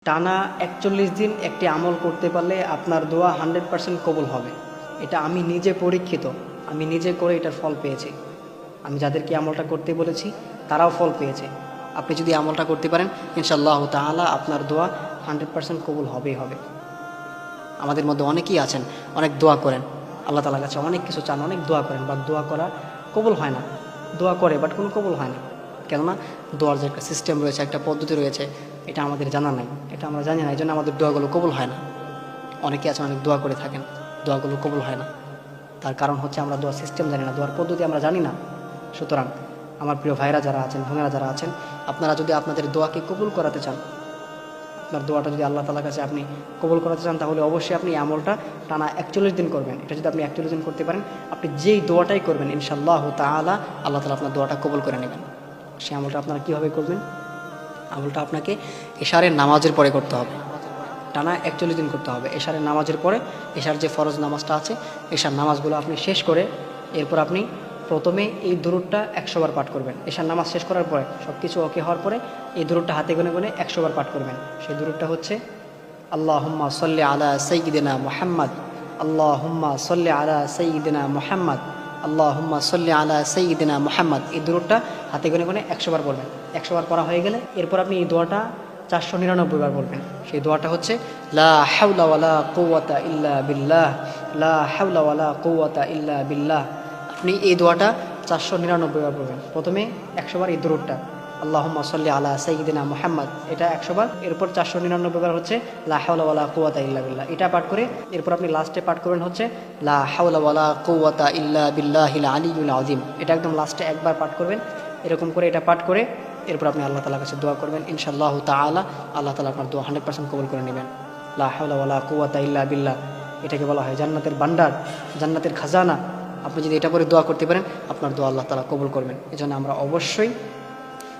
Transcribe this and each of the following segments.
টানা ৪১ দিন একটি আমল করতে পারলে আপনার দোয়া 100% কবুল হবে। এটা আমি নিজে পরীক্ষিত, আমি নিজে করে এটার ফল পেয়েছি। আমি যাদেরকে আমলটা করতে বলেছি তারাও ফল পেয়েছে। আপনি যদি আমলটা করতে পারেন ইনশাআল্লাহ তাআলা আপনার দোয়া 100% কবুল হবেই হবে। আমাদের মধ্যে অনেকেই আছেন, অনেক দোয়া করেন, আল্লাহ তাআলার কাছে অনেক কিছু চান, অনেক দোয়া করেন, বাট দোয়া করা কবুল হয় না। দোয়া করে বাট কোনো কবুল হয় না। কেননা দোয়ার যে একটা সিস্টেম রয়েছে, একটা পদ্ধতি রয়েছে, এটা আমাদের জানা নাই, এটা আমরা জানি না, এই জন্য আমাদের দোয়াগুলো কবুল হয় না। অনেকে আছেন অনেক দোয়া করে থাকেন, দোয়াগুলো কবুল হয় না। তার কারণ হচ্ছে আমরা দোয়ার সিস্টেম জানি না, দোয়ার পদ্ধতি আমরা জানি না। সুতরাং আমার প্রিয় ভাইরা যারা আছেন, বোনেরা যারা আছেন, আপনারা যদি আপনাদের দোয়াকে কবুল করাতে চান, আপনার দোয়াটা যদি আল্লাহ তাআলার কাছে আপনি কবুল করাতে চান, তাহলে অবশ্যই আপনি আমলটা টানা ৪১ দিন করবেন। এটা যদি আপনি ৪১ দিন করতে পারেন, আপনি যেই দোয়াটাই করবেন ইনশাআল্লাহ তাআলা আল্লাহ তাআলা আপনার দোয়াটা কবুল করে নেবেন। সেই আমলটা আপনারা কীভাবে করবেন? আমলটা আপনাকে এশারের নামাজের পরে করতে হবে। টানা ৪১ দিন করতে হবে এশারের নামাজের পরে। এশার যে ফরজ নামাজটা আছে, এশার নামাজগুলো আপনি শেষ করে এরপর আপনি প্রথমে এই দুরূদটা ১০০ বার পাঠ করবেন। এশার নামাজ শেষ করার পরে সব কিছু ওকে হওয়ার পরে এই দুরূদটা হাতে গুনে গুনে ১০০ বার পাঠ করবেন। সেই দুরূদটা হচ্ছে আল্লাহুম্মা সাল্লি আলা সাইয়্যিদিনা মুহাম্মদ, আল্লাহুম্মা সাল্লি আলা সাইয়্যিদিনা মুহাম্মদ, আল্লাহুম্মা সাল্লি আলা সাইয়্যিদিনা মুহাম্মদ। এই দুরূদটা হাতে গুনে গুনে ১০০ বার বলবেন। ১০০ বার পড়া হয়ে গেলে এরপর আপনি এই দোয়াটা ৪৯৯ বার বলবেন। সেই দোয়াটা হচ্ছে লা হাওলা ওয়ালা কুওয়াতা ইল্লা বিল্লাহ, লা হাওলা ওয়ালা কুওয়াতা ইল্লা বিল্লাহ। আপনি এই দোয়াটা ৪৯৯ বার বলবেন। প্রথমে ১০০ বার এই দুরূদটা আল্লাহুম্মা সাল্লি আলা সাইয়্যিদিনা মুহাম্মদ, এটা ১০০ বার। এরপর ৪৯৯ বার হচ্ছে লা হাওলা ওয়ালা কুওয়াতা ইল্লা বিল্লাহ, এটা পাঠ করে এরপর আপনি লাস্টে পাঠ করবেন হচ্ছে লা হাওলা ওয়ালা কুওয়াতা ইল্লা বিল্লাহিল আলিয়্যিল আযীম। এটা একদম লাস্টে একবার পাঠ করবেন। এরকম করে এটা পাঠ করে এরপর আপনি আল্লাহ তাআলার কাছে দোয়া করবেন ইনশাআল্লাহ তাআলা আল্লাহ তাআলা আপনার দোয়া 100% কবুল করে নেবেন। লা হাওলা ওয়ালা কুওয়াতা ইল্লা বিল্লাহ, এটাকে বলা হয় জান্নাতের ভান্ডার, জান্নাতের খাজানা। আপনি যদি এটা পরে দোয়া করতে পারেন আপনার দোয়া আল্লাহ তাআলা কবুল করবেন। এজন্য আমরা অবশ্যই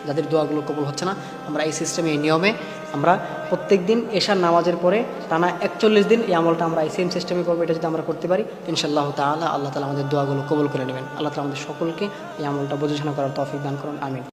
যাদের দোয়াগুলো কবুল হচ্ছে না, আমরা এই সিস্টেমে, এই নিয়মে আমরা প্রত্যেক দিন এশার নামাজের পরে টানা ৪১ দিন এই আমলটা আমরা এই সেম সিস্টেমে করবো। এটা যদি আমরা করতে পারি ইনশাআল্লাহ তাআলা আল্লাহ তাআলা আমাদের দোয়াগুলো কবুল করে নেবেন। আল্লাহ তাআলা আমাদের সকলকে এই আমলটা বোঝাশোনা করার তৌফিক দান করুন। আমিন।